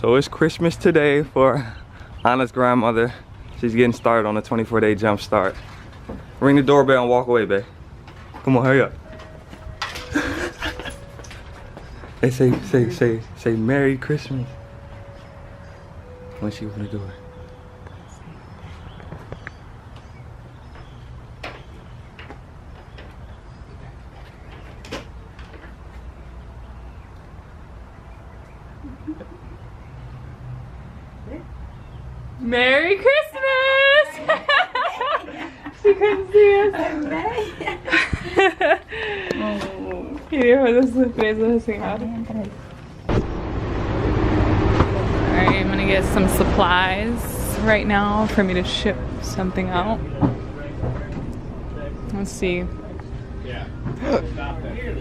So it's Christmas today for Anna's grandmother. She's getting started on a 24-day jump start. Ring the doorbell and walk away, babe. Come on, hurry up. Hey, say Merry Christmas. When she open the door. Merry Christmas! She couldn't see us. Y dijo de sorpresa así. Alright, I'm gonna get some supplies right now for me to ship something out. Let's see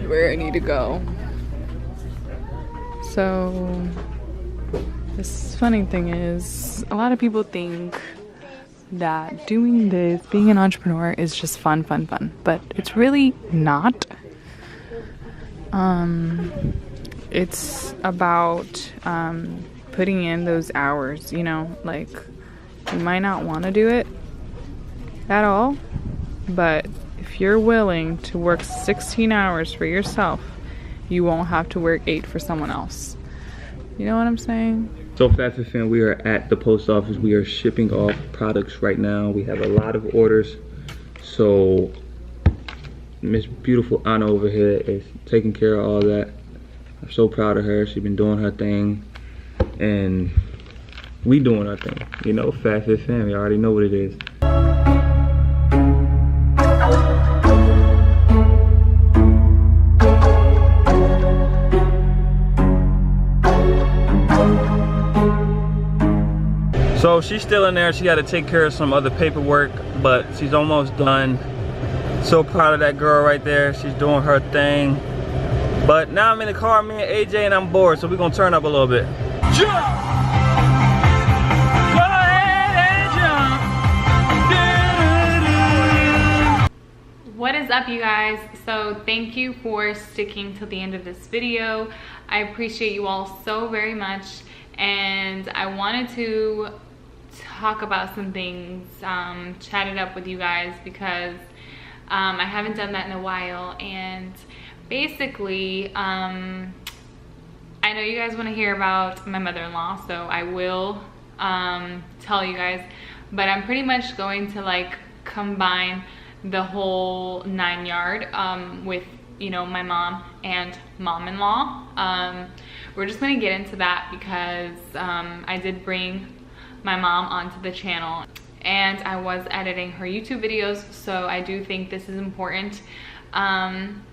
where I need to go. So this funny thing is, a lot of people think that doing this, being an entrepreneur, is just fun, but it's really not. It's about putting in those hours, you know, like you might not want to do it at all, but if you're willing to work 16 hours for yourself, you won't have to work 8 for someone else. You know what I'm saying? So Fast FM, we are at the post office. We are shipping off products right now. We have a lot of orders. So Miss Beautiful Anna over here is taking care of all that. I'm so proud of her. She's been doing her thing. And we doing our thing. You know, Fast FM, you already know what it is. So she's still in there. She got to take care of some other paperwork, but she's almost done. So proud of that girl right there. She's doing her thing. But now I'm in the car, me and AJ, and I'm bored, so we're gonna turn up a little bit. Jump! Go ahead and jump! What is up, you guys? So thank you for sticking till the end of this video. I appreciate you all so very much, and I wanted to talk about some things, chat it up with you guys, because I haven't done that in a while. And basically, I know you guys want to hear about my mother-in-law, so I will tell you guys, but I'm pretty much going to like combine the whole 9 yard with, you know, my mom and mom-in-law. We're just gonna get into that because I did bring my mom onto the channel, and I was editing her YouTube videos, so I do think this is important. And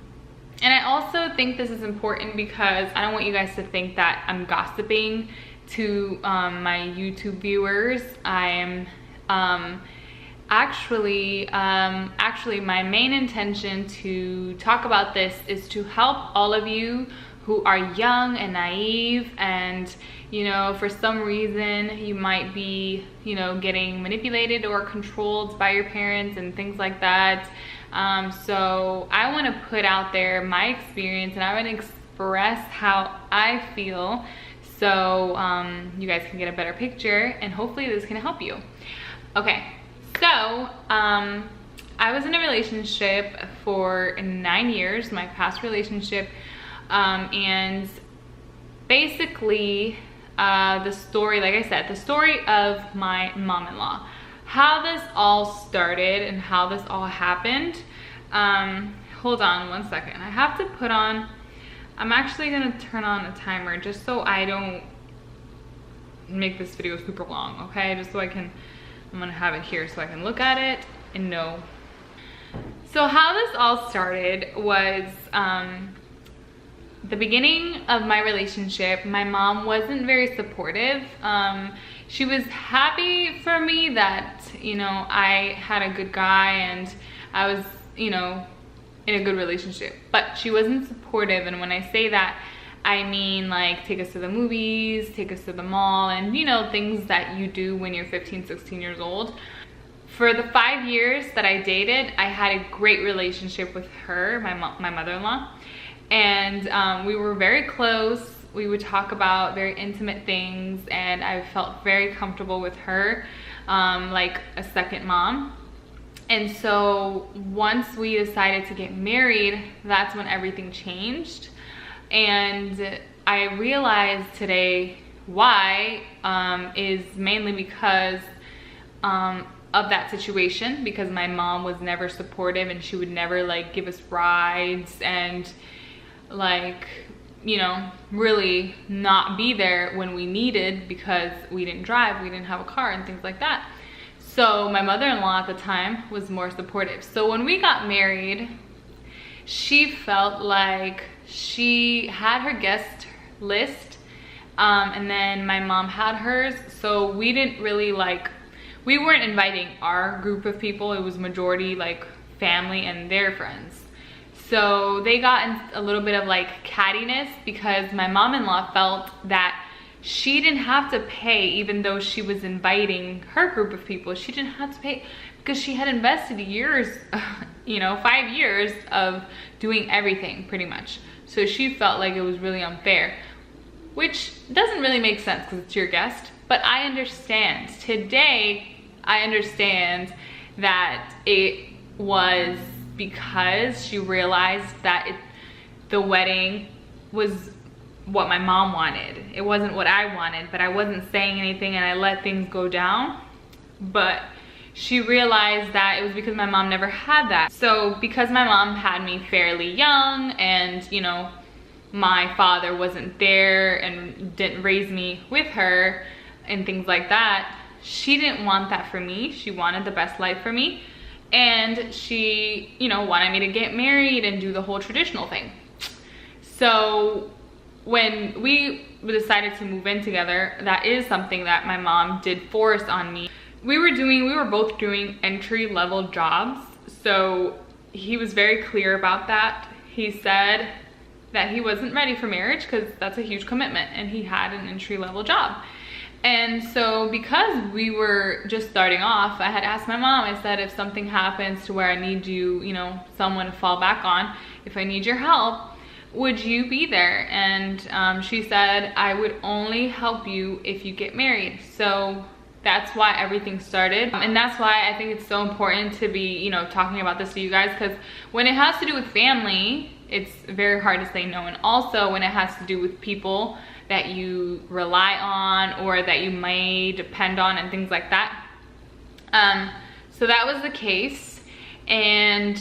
I also think this is important because I don't want you guys to think that I'm gossiping to my YouTube viewers. I am actually my main intention to talk about this is to help all of you who are young and naive, and you know, for some reason you might be, you know, getting manipulated or controlled by your parents and things like that. So I want to put out there my experience, and I want to express how I feel, so you guys can get a better picture, and hopefully this can help you. Okay, so I was in a relationship for 9 years, my past relationship, and basically the story, like I said, the story of my mom-in-law, how this all started and how this all happened. Hold on one second. I have to put on, I'm actually gonna turn on a timer just so I don't make this video super long, okay? Just so I can, I'm gonna have it here so I can look at it and know. So how this all started was the beginning of my relationship. My mom wasn't very supportive. She was happy for me that, you know, I had a good guy and I was, you know, in a good relationship, but she wasn't supportive. And when I say that, I mean like take us to the movies, take us to the mall, and you know, things that you do when you're 15, 16 years old. For the 5 years that I dated, I had a great relationship with her, my mother-in-law. And we were very close. We would talk about very intimate things, and I felt very comfortable with her, like a second mom. And so once we decided to get married, that's when everything changed. And I realized today why is mainly because of that situation, because my mom was never supportive, and she would never like give us rides and like, you know, really not be there when we needed, because we didn't drive, we didn't have a car and things like that. So my mother-in-law at the time was more supportive. So when we got married, she felt like she had her guest list, and then my mom had hers. So we didn't really like, we weren't inviting our group of people. It was majority like family and their friends. So they got in a little bit of like cattiness, because my mom-in-law felt that she didn't have to pay, even though she was inviting her group of people. She didn't have to pay because she had invested years, you know, 5 years of doing everything pretty much. So she felt like it was really unfair, which doesn't really make sense because it's your guest. But I understand. Today, I understand that it was because she realized that the wedding was what my mom wanted. It wasn't what I wanted, but I wasn't saying anything and I let things go down. But she realized that it was because my mom never had that. So because my mom had me fairly young, and you know, my father wasn't there and didn't raise me with her and things like that, she didn't want that for me. She wanted the best life for me. And she, you know, wanted me to get married and do the whole traditional thing. So when we decided to move in together, that is something that my mom did force on me. We were both doing entry-level jobs. So he was very clear about that. He said that he wasn't ready for marriage because that's a huge commitment, and he had an entry-level job. And so because we were just starting off, I had asked my mom, I said, if something happens to where I need you, you know, someone to fall back on, if I need your help, would you be there? And she said, I would only help you if you get married. So that's why everything started. And that's why I think it's so important to be, you know, talking about this to you guys, because when it has to do with family, it's very hard to say no. And also when it has to do with people that you rely on or that you may depend on and things like that. So that was the case. And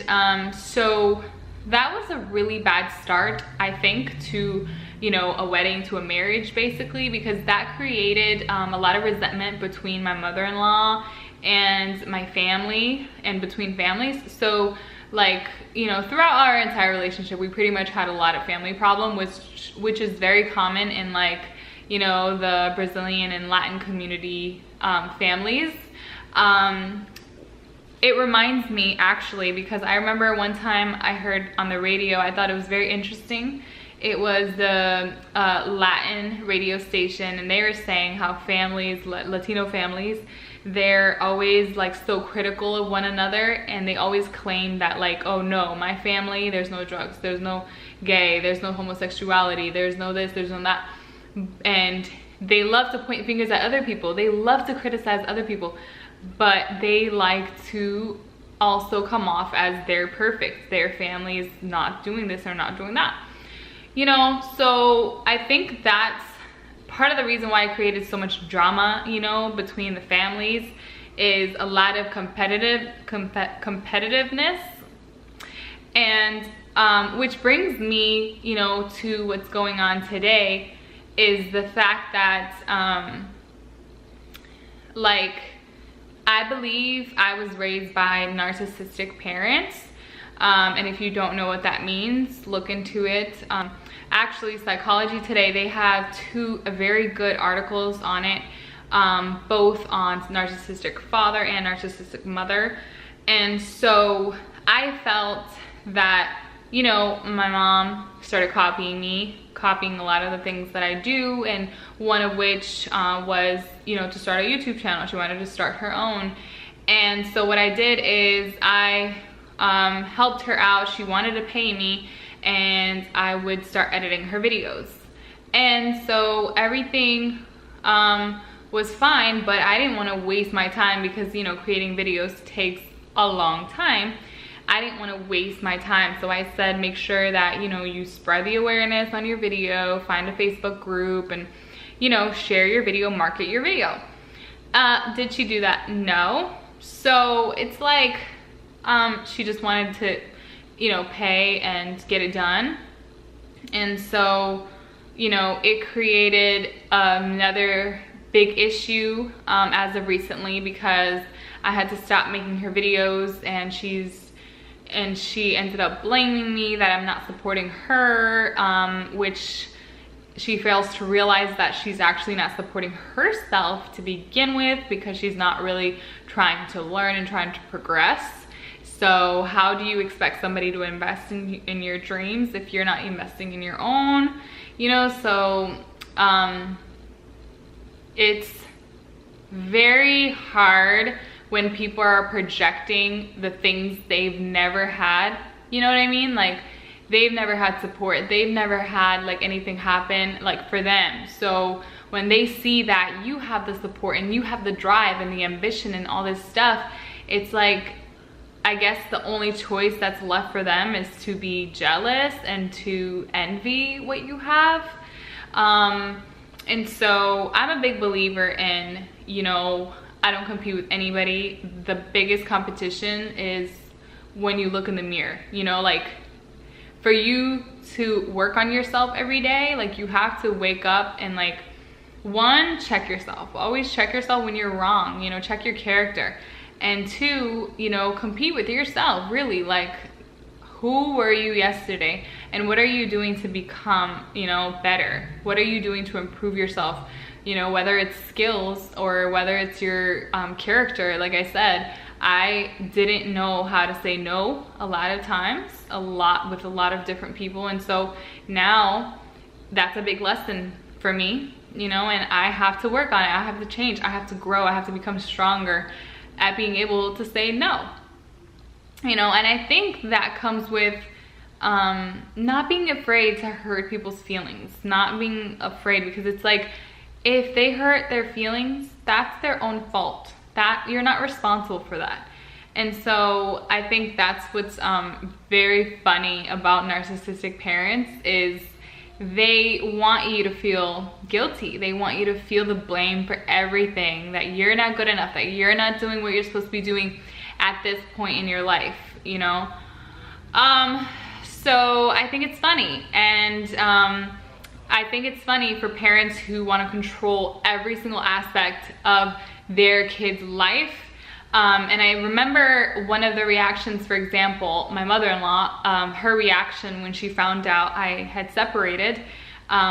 so that was a really bad start, I think, to, you know, a wedding, to a marriage basically, because that created a lot of resentment between my mother-in-law and my family, and between families. So like, you know, throughout our entire relationship, we pretty much had a lot of family problem, which is very common in like, you know, the Brazilian and Latin community families. It reminds me actually, because I remember one time I heard on the radio, I thought it was very interesting. It was the Latin radio station, and they were saying how families, Latino families, they're always like so critical of one another, and they always claim that like, oh no, my family, there's no drugs, there's no gay, there's no homosexuality, there's no this, there's no that. And they love to point fingers at other people, they love to criticize other people, but they like to also come off as they're perfect, their family is not doing this or not doing that, you know. So I think that's part of the reason why I created so much drama, you know, between the families, is a lot of competitiveness. And which brings me, you know, to what's going on today, is the fact that like, I believe I was raised by narcissistic parents. And if you don't know what that means, look into it. Actually, Psychology Today, they have two very good articles on it, both on narcissistic father and narcissistic mother. And so I felt that, you know, my mom started copying a lot of the things that I do, and one of which was, you know, to start a YouTube channel. She wanted to start her own. And so what I did is I helped her out. She wanted to pay me, and I would start editing her videos. And so everything was fine, but I didn't want to waste my time because, you know, creating videos takes a long time. I didn't want to waste my time. So I said, make sure that, you know, you spread the awareness on your video, find a Facebook group, and, you know, share your video, market your video. Did she do that? No. So it's like, she just wanted to, you know, pay and get it done. And so, you know, it created another big issue as of recently, because I had to stop making her videos, and she ended up blaming me that I'm not supporting her, which she fails to realize that she's actually not supporting herself to begin with, because she's not really trying to learn and trying to progress. So how do you expect somebody to invest in your dreams if you're not investing in your own? You know, so it's very hard when people are projecting the things they've never had. You know what I mean? Like, they've never had support. They've never had like anything happen like for them. So when they see that you have the support and you have the drive and the ambition and all this stuff, it's like, I guess the only choice that's left for them is to be jealous and to envy what you have. And so I'm a big believer in, you know, I don't compete with anybody. The biggest competition is when you look in the mirror, you know, like for you to work on yourself every day, like you have to wake up and like, one, check yourself. Always check yourself when you're wrong, you know, check your character. And two, you know, compete with yourself, really, like, who were you yesterday? And what are you doing to become, you know, better? What are you doing to improve yourself? You know, whether it's skills or whether it's your character. Like I said, I didn't know how to say no a lot of times, with a lot of different people. And so now that's a big lesson for me, you know, and I have to work on it. I have to change. I have to grow. I have to become stronger at being able to say no, you know. And I think that comes with not being afraid to hurt people's feelings, not being afraid, because it's like, if they hurt their feelings, that's their own fault. That you're not responsible for that. And so I think that's what's very funny about narcissistic parents, is they want you to feel guilty. They want you to feel the blame for everything, that you're not good enough, that you're not doing what you're supposed to be doing at this point in your life, you know? So I think it's funny. And I think it's funny for parents who want to control every single aspect of their kid's life. And I remember one of the reactions, for example, my mother-in-law, her reaction when she found out I had separated,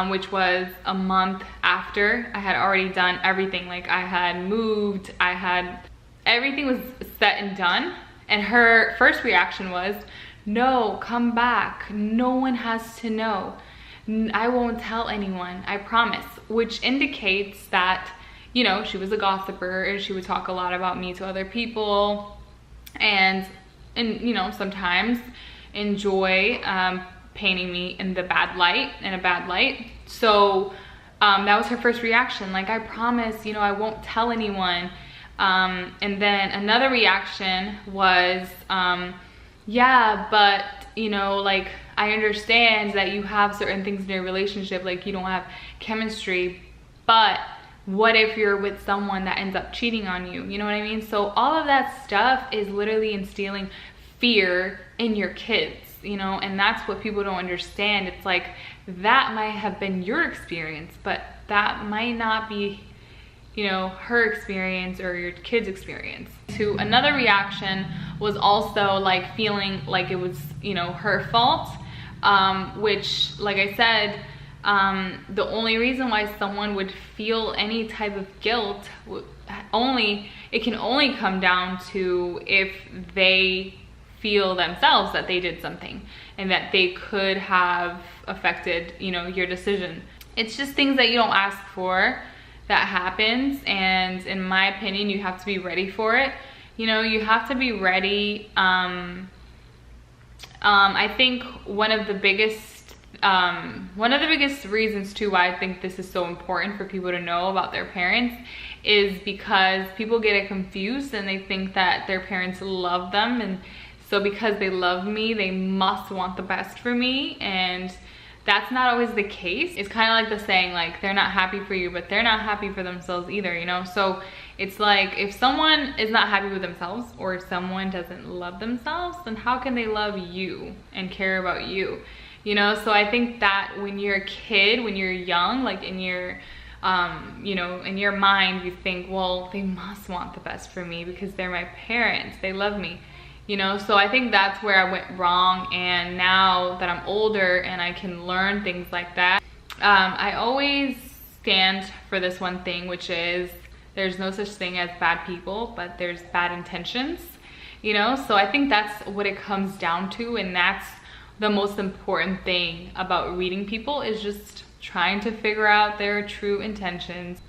which was a month after I had already done everything. Like, I had moved, everything was set and done. And her first reaction was, no, come back. No one has to know. I won't tell anyone, I promise. Which indicates that, you know, she was a gossiper, and she would talk a lot about me to other people, and you know, sometimes enjoy painting me in a bad light. So that was her first reaction, like, I promise, you know, I won't tell anyone. And then another reaction was, yeah, but, you know, like, I understand that you have certain things in your relationship, like you don't have chemistry, but what if you're with someone that ends up cheating on you? You know what I mean? So all of that stuff is literally instilling fear in your kids, you know, and that's what people don't understand. It's like, that might have been your experience, but that might not be, you know, her experience or your kid's experience. To another reaction was also like feeling like it was, you know, her fault, which, like I said, the only reason why someone would feel any type of guilt, it can only come down to if they feel themselves that they did something and that they could have affected, you know, your decision. It's just things that you don't ask for that happens, and in my opinion, you have to be ready for it. You know, you have to be ready. I think one of the biggest one of the biggest reasons too why I think this is so important for people to know about their parents is because people get it confused and they think that their parents love them, and so because they love me, they must want the best for me, and that's not always the case. It's kind of like the saying, like, they're not happy for you, but they're not happy for themselves either, you know? So it's like, if someone is not happy with themselves, or if someone doesn't love themselves, then how can they love you and care about you? You know, so I think that when you're a kid, when you're young, like in your, you know, in your mind, you think, well, they must want the best for me because they're my parents, they love me. You know, so I think that's where I went wrong, and now that I'm older and I can learn things like that, I always stand for this one thing, which is there's no such thing as bad people, but there's bad intentions, you know? So I think that's what it comes down to, and that's the most important thing about reading people, is just trying to figure out their true intentions.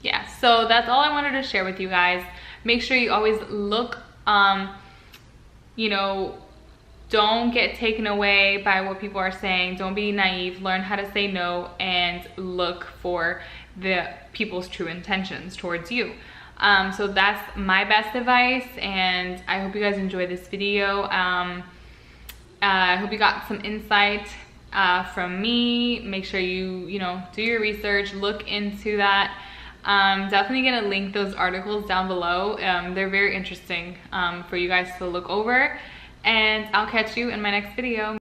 Yeah, so that's all I wanted to share with you guys. Make sure you always look, you know, don't get taken away by what people are saying. Don't be naive. Learn how to say no and look for the people's true intentions towards you. So that's my best advice, and I hope you guys enjoyed this video. I hope you got some insight from me. Make sure you know, do your research, look into that. Definitely gonna link those articles down below. They're very interesting for you guys to look over, and I'll catch you in my next video.